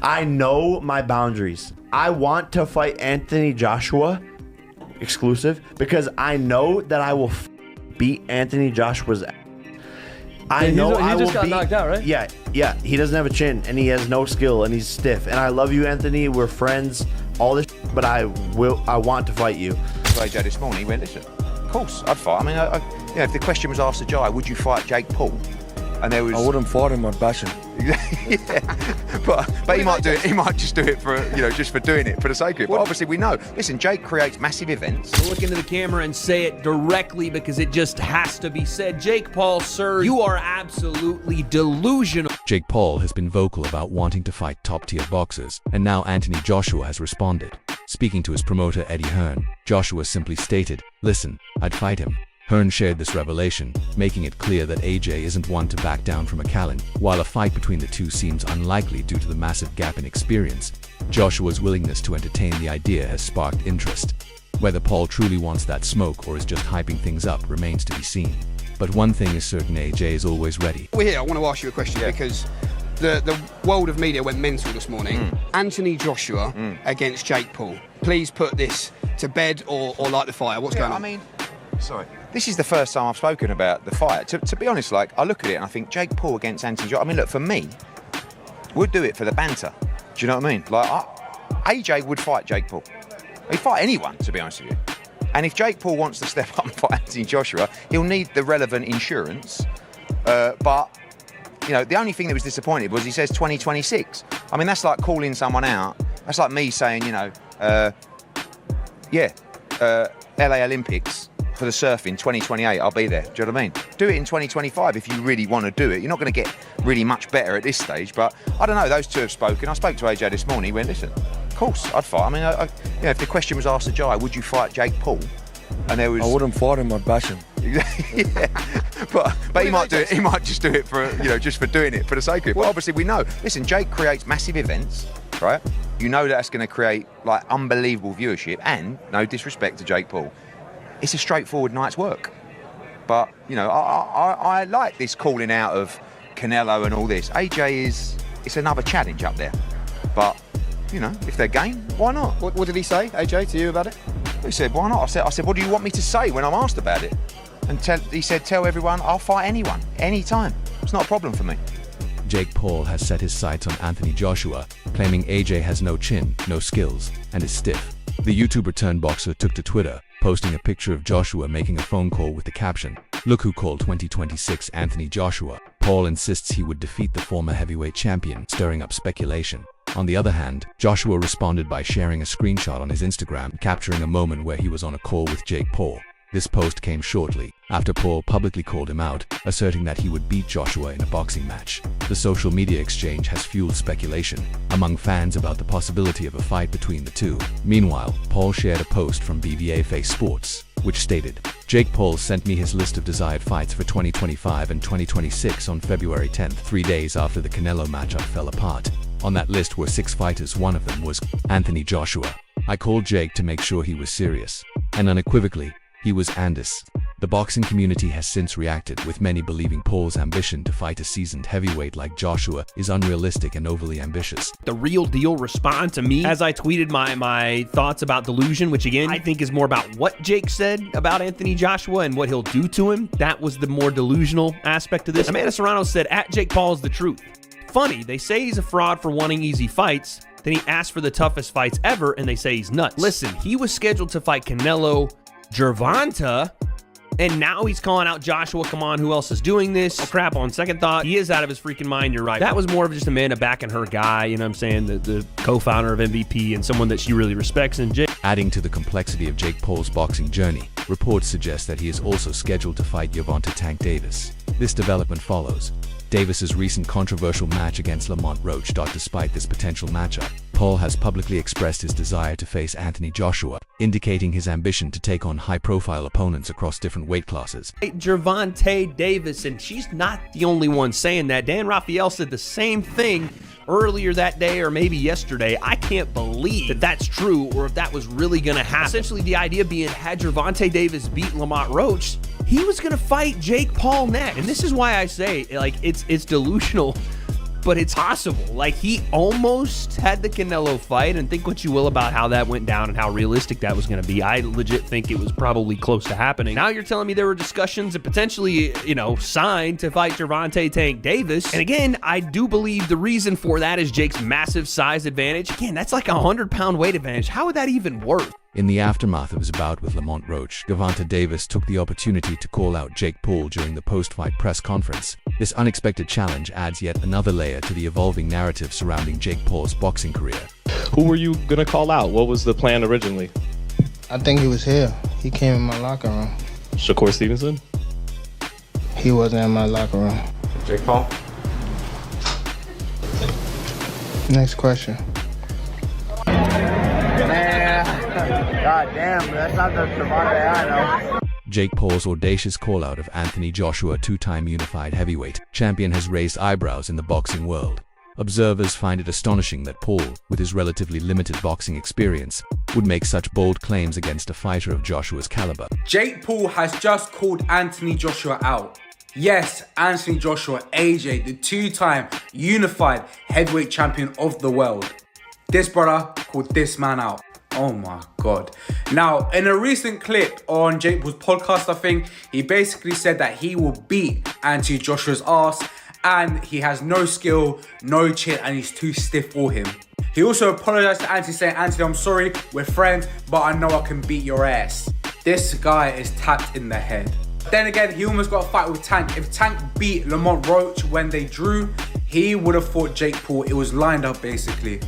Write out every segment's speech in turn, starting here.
I know my boundaries. I want to fight Anthony Joshua exclusive because I know that I will beat Anthony Joshua's ass. I know I will just got knocked out, right? Yeah. He doesn't have a chin and he has no skill and he's stiff. And I love you, Anthony. We're friends. All this, but I want to fight you. AJ this morning, he went, listen, of course I'd fight. I mean, if the question was asked to Jai, would you fight Jake Paul? And there was, I wouldn't fight him, I'd bash him. Yeah, but he might do it. He might just do it for just for doing it for the sake of it. But obviously we know. Listen, Jake creates massive events. Look into the camera and say it directly because it just has to be said. Jake Paul, sir, you are absolutely delusional. Jake Paul has been vocal about wanting to fight top-tier boxers, and now Anthony Joshua has responded. Speaking to his promoter Eddie Hearn, Joshua simply stated, "Listen, I'd fight him." Hearn shared this revelation, making it clear that AJ isn't one to back down from a Callan. While a fight between the two seems unlikely due to the massive gap in experience, Joshua's willingness to entertain the idea has sparked interest. Whether Paul truly wants that smoke or is just hyping things up remains to be seen. But one thing is certain, AJ is always ready. We're here. I want to ask you a question because the world of media went mental this morning. Anthony Joshua against Jake Paul. Please put this to bed or light the fire. What's going on? I mean, sorry. This is the first time I've spoken about the fight. To be honest, I look at it and I think Jake Paul against Anthony Joshua. I mean, look, for me, we'd do it for the banter. Do you know what I mean? AJ would fight Jake Paul. He'd fight anyone, to be honest with you. And if Jake Paul wants to step up and fight Anthony Joshua, he'll need the relevant insurance. But the only thing that was disappointing was he says 2026. I mean, that's like calling someone out. That's like me saying, LA Olympics for the surfing, 2028, I'll be there. Do you know what I mean? Do it in 2025 if you really want to do it. You're not going to get really much better at this stage, but I don't know, those two have spoken. I spoke to AJ this morning, he went, listen, of course, I'd fight. I mean, if the question was asked to Jai, would you fight Jake Paul? And there was... I wouldn't fight him, I'd bash him. Yeah, but he might do it. He might just do it for just for doing it for the sake of it. But obviously we know. Listen, Jake creates massive events, right? You know that's going to create unbelievable viewership. And no disrespect to Jake Paul, it's a straightforward night's work. But I like this calling out of Canelo and all this. AJ it's another challenge up there. But if they're game, why not? What did he say, AJ, to you about it? He said, why not? I said, what do you want me to say when I'm asked about it? And he said, tell everyone I'll fight anyone, anytime. It's not a problem for me. Jake Paul has set his sights on Anthony Joshua, claiming AJ has no chin, no skills, and is stiff. The YouTuber turned boxer took to Twitter, posting a picture of Joshua making a phone call with the caption, "Look who called 2026 Anthony Joshua." Paul insists he would defeat the former heavyweight champion, stirring up speculation. On the other hand, Joshua responded by sharing a screenshot on his Instagram, capturing a moment where he was on a call with Jake Paul. This post came shortly after Paul publicly called him out, asserting that he would beat Joshua in a boxing match. The social media exchange has fueled speculation among fans about the possibility of a fight between the two. Meanwhile, Paul shared a post from BVA Face Sports, which stated, "Jake Paul sent me his list of desired fights for 2025 and 2026 on February 10th, 3 days after the Canelo matchup fell apart. On that list were 6 fighters, one of them was Anthony Joshua. I called Jake to make sure he was serious, and unequivocally, he was Andis." The boxing community has since reacted, with many believing Paul's ambition to fight a seasoned heavyweight like Joshua is unrealistic and overly ambitious. The real deal response to me, as I tweeted my thoughts about delusion, which again, I think is more about what Jake said about Anthony Joshua and what he'll do to him. That was the more delusional aspect of this. Amanda Serrano said, "At Jake Paul is the truth. Funny, they say he's a fraud for wanting easy fights. Then he asked for the toughest fights ever and they say he's nuts. Listen, he was scheduled to fight Canelo Gervonta, and now he's calling out Joshua. Come on, who else is doing this? Oh crap, on second thought, he is out of his freaking mind. You're right. That was more of just Amanda backing her guy, you know what I'm saying? The co-founder of MVP and someone that she really respects. And Jake." Adding to the complexity of Jake Paul's boxing journey, reports suggest that he is also scheduled to fight Gervonta Tank Davis. This development follows Davis's recent controversial match against Lamont Roach. Despite this potential matchup, Paul has publicly expressed his desire to face Anthony Joshua, indicating his ambition to take on high-profile opponents across different weight classes. Gervonta Davis, and she's not the only one saying that. Dan Rafael said the same thing earlier that day, or maybe yesterday. I can't believe that that's true, or if that was really going to happen. Essentially, the idea being, had Gervonta Davis beat Lamont Roach, he was going to fight Jake Paul next. And this is why I say, it's delusional but it's possible. Like, he almost had the Canelo fight, and think what you will about how that went down and how realistic that was going to be. I legit think it was probably close to happening. Now you're telling me there were discussions and potentially, signed to fight Gervonta Tank Davis. And again, I do believe the reason for that is Jake's massive size advantage. Again, that's like a 100-pound weight advantage. How would that even work? In the aftermath of his bout with Lamont Roach, Gervonta Davis took the opportunity to call out Jake Paul during the post-fight press conference. This unexpected challenge adds yet another layer to the evolving narrative surrounding Jake Paul's boxing career. Who were you gonna call out? What was the plan originally? I think he was here. He came in my locker room. Shakur Stevenson? He wasn't in my locker room. Jake Paul? Next question. God damn, that's not the Gervonta I know. Jake Paul's audacious call-out of Anthony Joshua, two-time unified heavyweight champion, has raised eyebrows in the boxing world. Observers find it astonishing that Paul, with his relatively limited boxing experience, would make such bold claims against a fighter of Joshua's caliber. Jake Paul has just called Anthony Joshua out. Yes, Anthony Joshua, AJ, the two-time unified heavyweight champion of the world. This brother called this man out. Oh my God. Now, in a recent clip on Jake Paul's podcast, I think, he basically said that he will beat Anthony Joshua's ass and he has no skill, no chin, and he's too stiff for him. He also apologized to Anthony, saying, Anthony, I'm sorry, we're friends, but I know I can beat your ass. This guy is tapped in the head. Then again, he almost got a fight with Tank. If Tank beat Lamont Roach when they drew, he would have fought Jake Paul. It was lined up, basically.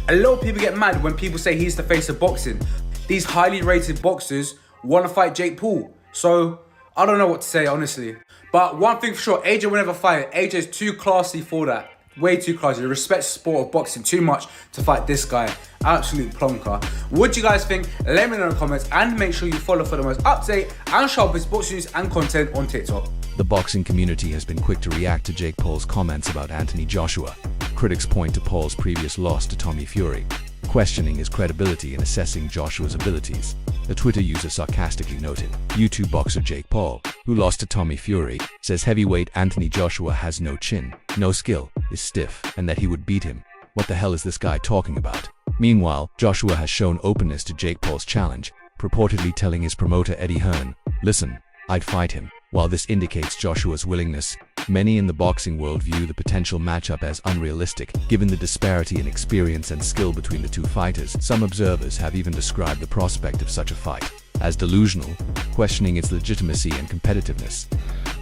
A lot of people get mad when people say he's the face of boxing. These highly rated boxers want to fight Jake Paul. So, I don't know what to say, honestly. But one thing for sure, AJ will never fight. AJ is too classy for that. Way too classy. He respects the sport of boxing too much to fight this guy. Absolute plonker. What do you guys think? Let me know in the comments, and make sure you follow for the most up-to-date and sharpest boxing news and content on TikTok. The boxing community has been quick to react to Jake Paul's comments about Anthony Joshua. Critics point to Paul's previous loss to Tommy Fury, questioning his credibility in assessing Joshua's abilities. A Twitter user sarcastically noted, YouTube boxer Jake Paul, who lost to Tommy Fury, says heavyweight Anthony Joshua has no chin, no skill, is stiff, and that he would beat him. What the hell is this guy talking about? Meanwhile, Joshua has shown openness to Jake Paul's challenge, purportedly telling his promoter Eddie Hearn, "Listen, I'd fight him." While this indicates Joshua's willingness, many in the boxing world view the potential matchup as unrealistic, given the disparity in experience and skill between the two fighters. Some observers have even described the prospect of such a fight as delusional, questioning its legitimacy and competitiveness.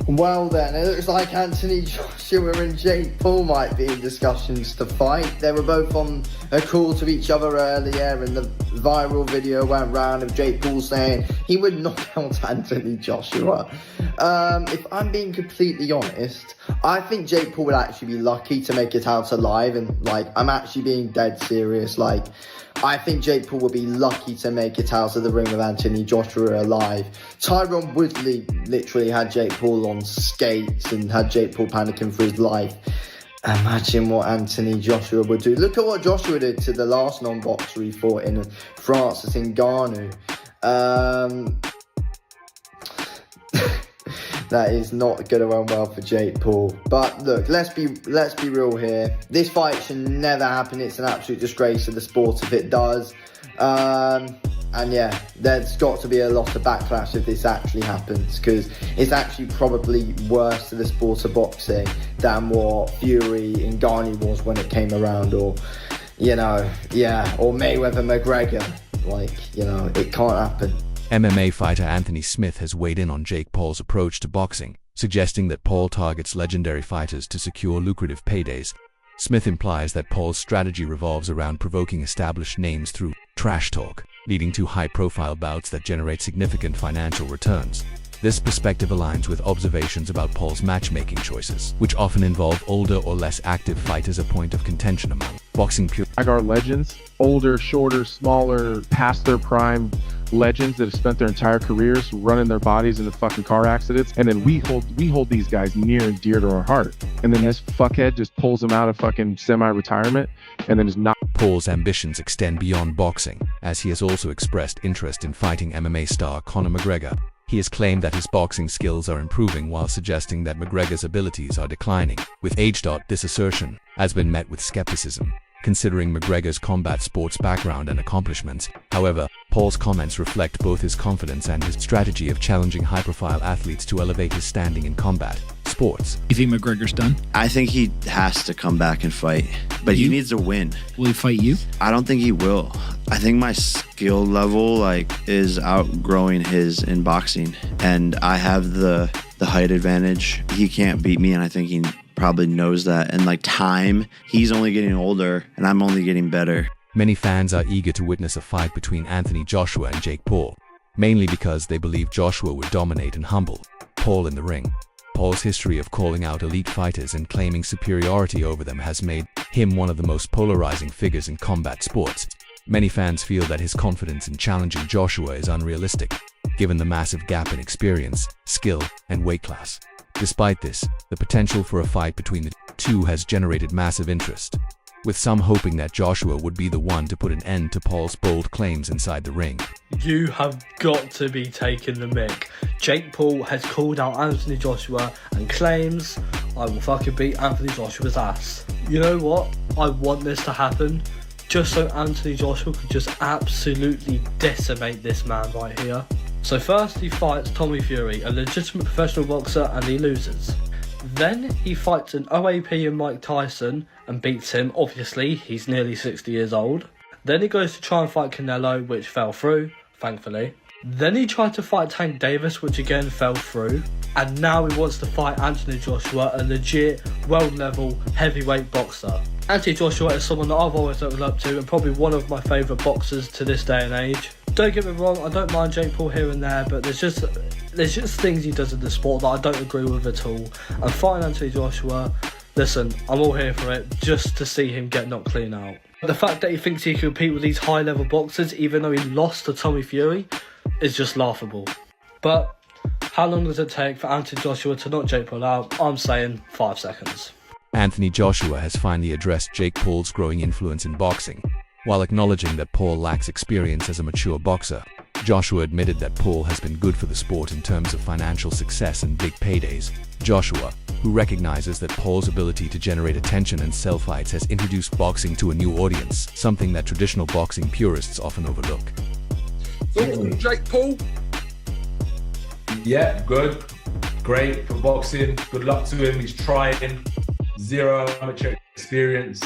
Well then, it looks like Anthony Joshua and Jake Paul might be in discussions to fight. They were both on a call to each other earlier, and the viral video went round of Jake Paul saying he would knock out Anthony Joshua. If I'm being completely honest, I think Jake Paul would actually be lucky to make it out alive, and I'm actually being dead serious. I think Jake Paul will be lucky to make it out of the ring with Anthony Joshua alive. Tyron Woodley literally had Jake Paul on skates and had Jake Paul panicking for his life. Imagine what Anthony Joshua would do. Look at what Joshua did to the last non-boxer he fought in, Francis Ngannou. That is not going to end well for Jake Paul. But look, let's be real here. This fight should never happen. It's an absolute disgrace to the sport if it does. And yeah, there's got to be a lot of backlash if this actually happens, because it's actually probably worse to the sport of boxing than what Fury and Ngannou was when it came around, or or Mayweather McGregor. It can't happen. MMA fighter Anthony Smith has weighed in on Jake Paul's approach to boxing, suggesting that Paul targets legendary fighters to secure lucrative paydays. Smith implies that Paul's strategy revolves around provoking established names through trash talk, leading to high-profile bouts that generate significant financial returns. This perspective aligns with observations about Paul's matchmaking choices, which often involve older or less active fighters, a point of contention among boxing purists. Our legends, older, shorter, smaller, past their prime legends that have spent their entire careers running their bodies into fucking car accidents, and then we hold these guys near and dear to our heart, and then this fuckhead just pulls them out of fucking semi-retirement and then is not. Paul's ambitions extend beyond boxing, as he has also expressed interest in fighting MMA star Conor McGregor. He has claimed that his boxing skills are improving while suggesting that McGregor's abilities are declining. With age. This assertion has been met with skepticism, considering McGregor's combat sports background and accomplishments. However, Paul's comments reflect both his confidence and his strategy of challenging high-profile athletes to elevate his standing in combat sports. You think McGregor's done? I think he has to come back and fight, but he needs to win. Will he fight you? I don't think he will. I think my skill level is outgrowing his in boxing, and I have the height advantage. He can't beat me, and I think he probably knows that. And time, he's only getting older, and I'm only getting better. Many fans are eager to witness a fight between Anthony Joshua and Jake Paul, mainly because they believe Joshua would dominate and humble Paul in the ring. Paul's history of calling out elite fighters and claiming superiority over them has made him one of the most polarizing figures in combat sports. Many fans feel that his confidence in challenging Joshua is unrealistic, given the massive gap in experience, skill, and weight class. Despite this, the potential for a fight between the two has generated massive interest, with some hoping that Joshua would be the one to put an end to Paul's bold claims inside the ring. You have got to be taking the mick. Jake Paul has called out Anthony Joshua and claims, I will fucking beat Anthony Joshua's ass. You know what? I want this to happen, just so Anthony Joshua could just absolutely decimate this man right here. So first he fights Tommy Fury, a legitimate professional boxer, and he loses. Then he fights an OAP and Mike Tyson and beats him. Obviously, he's nearly 60 years old. Then he goes to try and fight Canelo, which fell through, thankfully. Then he tried to fight Tank Davis, which again fell through. And now he wants to fight Anthony Joshua, a legit world-level heavyweight boxer. Anthony Joshua is someone that I've always looked up to and probably one of my favourite boxers to this day and age. Don't get me wrong, I don't mind Jake Paul here and there, but there's just things he does in the sport that I don't agree with at all. And fighting Anthony Joshua, listen, I'm all here for it, just to see him get knocked clean out. The fact that he thinks he can compete with these high-level boxers, even though he lost to Tommy Fury, is just laughable. But how long does it take for Anthony Joshua to knock Jake Paul out? I'm saying 5 seconds. Anthony Joshua has finally addressed Jake Paul's growing influence in boxing. While acknowledging that Paul lacks experience as a mature boxer, Joshua admitted that Paul has been good for the sport in terms of financial success and big paydays. Joshua, who recognizes that Paul's ability to generate attention and sell fights has introduced boxing to a new audience, something that traditional boxing purists often overlook. Jake Paul? Yeah, good. Great for boxing. Good luck to him. He's trying. Zero amateur experience.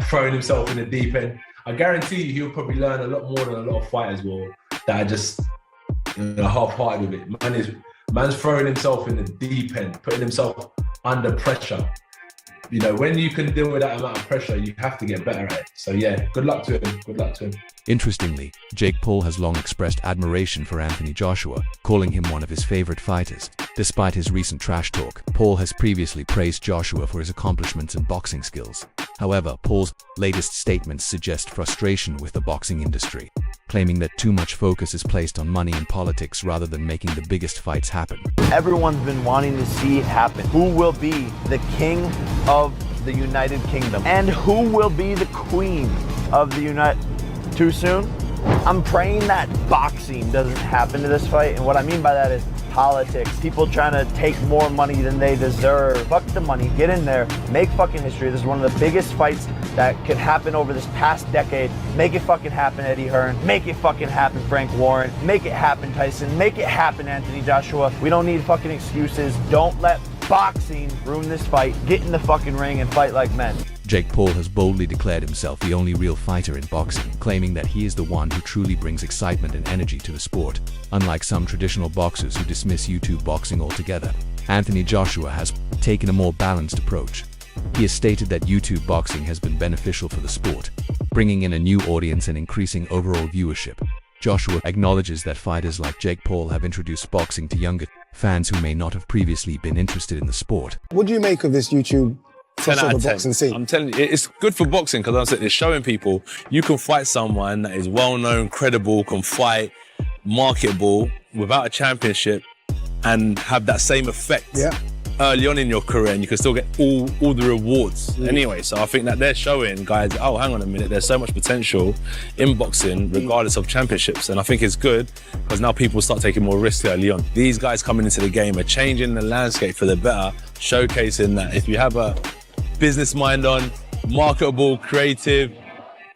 Throwing himself in the deep end. I guarantee you he'll probably learn a lot more than a lot of fighters will that are just half-hearted with it. Man's throwing himself in the deep end, putting himself under pressure. You know, when you can deal with that amount of pressure, you have to get better at it. So yeah, good luck to him. Good luck to him. Interestingly, Jake Paul has long expressed admiration for Anthony Joshua, calling him one of his favorite fighters. Despite his recent trash talk, Paul has previously praised Joshua for his accomplishments and boxing skills. However, Paul's latest statements suggest frustration with the boxing industry, claiming that too much focus is placed on money and politics rather than making the biggest fights happen. Everyone's been wanting to see it happen. Who will be the king of the United Kingdom? And who will be the queen of the United... Too soon? I'm praying that boxing doesn't happen to this fight, and what I mean by that is politics. People trying to take more money than they deserve. Fuck the money, get in there, make fucking history. This is one of the biggest fights that could happen over this past decade. Make it fucking happen, Eddie Hearn. Make it fucking happen, Frank Warren. Make it happen, Tyson. Make it happen, Anthony Joshua. We don't need fucking excuses. Don't let boxing ruin this fight. Get in the fucking ring and fight like men. Jake Paul has boldly declared himself the only real fighter in boxing, claiming that he is the one who truly brings excitement and energy to the sport. Unlike some traditional boxers who dismiss YouTube boxing altogether, Anthony Joshua has taken a more balanced approach. He has stated that YouTube boxing has been beneficial for the sport, bringing in a new audience and increasing overall viewership. Joshua acknowledges that fighters like Jake Paul have introduced boxing to younger fans who may not have previously been interested in the sport. What do you make of this YouTube 10 out of 10. boxing scene? I'm telling you, it's good for boxing because it's showing people you can fight someone that is well-known, credible, can fight, marketable, without a championship and have that same effect early on in your career and you can still get all the rewards anyway. So I think that they're showing guys, oh, hang on a minute, there's so much potential in boxing regardless of championships. And I think it's good because now people start taking more risks early on. These guys coming into the game are changing the landscape for the better, showcasing that if you have a business mind on, marketable, creative,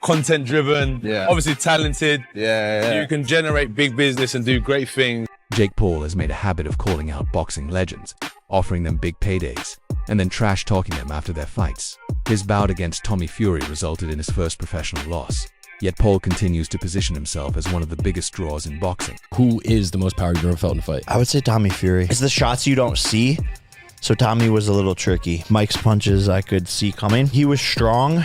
content driven, obviously talented, you can generate big business and do great things. Jake Paul has made a habit of calling out boxing legends, offering them big paydays, and then trash-talking them after their fights. His bout against Tommy Fury resulted in his first professional loss, yet Paul continues to position himself as one of the biggest draws in boxing. Who is the most power you've ever felt in a fight? I would say Tommy Fury. It's the shots you don't see, so Tommy was a little tricky. Mike's punches I could see coming. He was strong,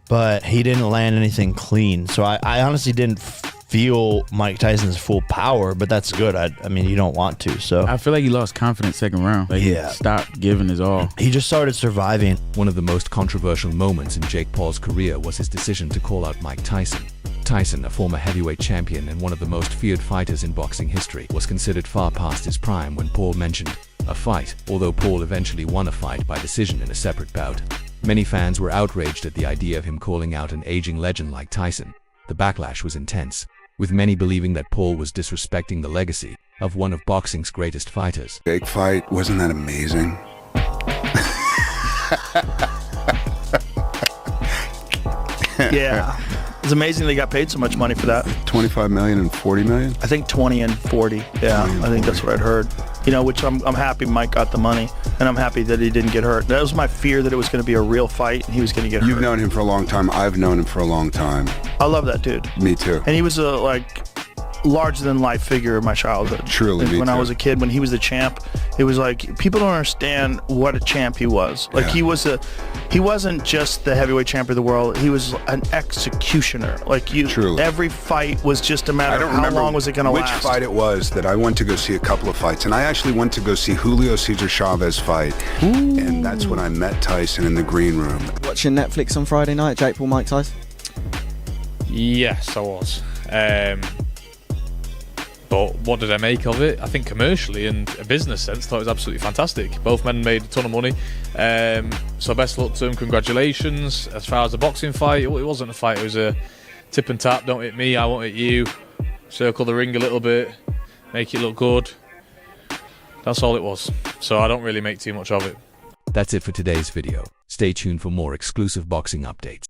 but he didn't land anything clean, so I honestly didn't feel Mike Tyson's full power, but that's good. I mean, you don't want to, so. I feel like he lost confidence second round. Like, he stopped giving his all. He just started surviving. One of the most controversial moments in Jake Paul's career was his decision to call out Mike Tyson. Tyson, a former heavyweight champion and one of the most feared fighters in boxing history, was considered far past his prime when Paul mentioned a fight, although Paul eventually won a fight by decision in a separate bout. Many fans were outraged at the idea of him calling out an aging legend like Tyson. The backlash was intense, with many believing that Paul was disrespecting the legacy of one of boxing's greatest fighters. Big fight, wasn't that amazing? Yeah. It's amazing they got paid so much money for that. 25 million and 40 million? I think 20 and 40. Yeah, I think that's what I'd heard. You know, which I'm happy Mike got the money, and I'm happy that he didn't get hurt. That was my fear, that it was going to be a real fight and he was going to get hurt. You've known him for a long time. I've known him for a long time. I love that dude. Me too. And he was a larger-than-life figure in my childhood. Truly, me when too. I was a kid, when he was the champ, it was like, people don't understand what a champ he was. Like, he wasn't just the heavyweight champ of the world. He was an executioner. Like, Truly. Every fight was just a matter I don't of how remember long was it going to which last. fight it was that I went to go see a couple of fights, and I actually went to go see Julio Cesar Chavez fight, and that's when I met Tyson in the green room. Watching Netflix on Friday night, Jake Paul, Mike Tyson? Yes, I was. But what did I make of it? I think commercially and a business sense, I thought it was absolutely fantastic. Both men made a ton of money. So best of luck to them, congratulations. As far as the boxing fight, it wasn't a fight, it was a tip and tap, don't hit me, I won't hit you. Circle the ring a little bit, make it look good. That's all it was. So I don't really make too much of it. That's it for today's video. Stay tuned for more exclusive boxing updates.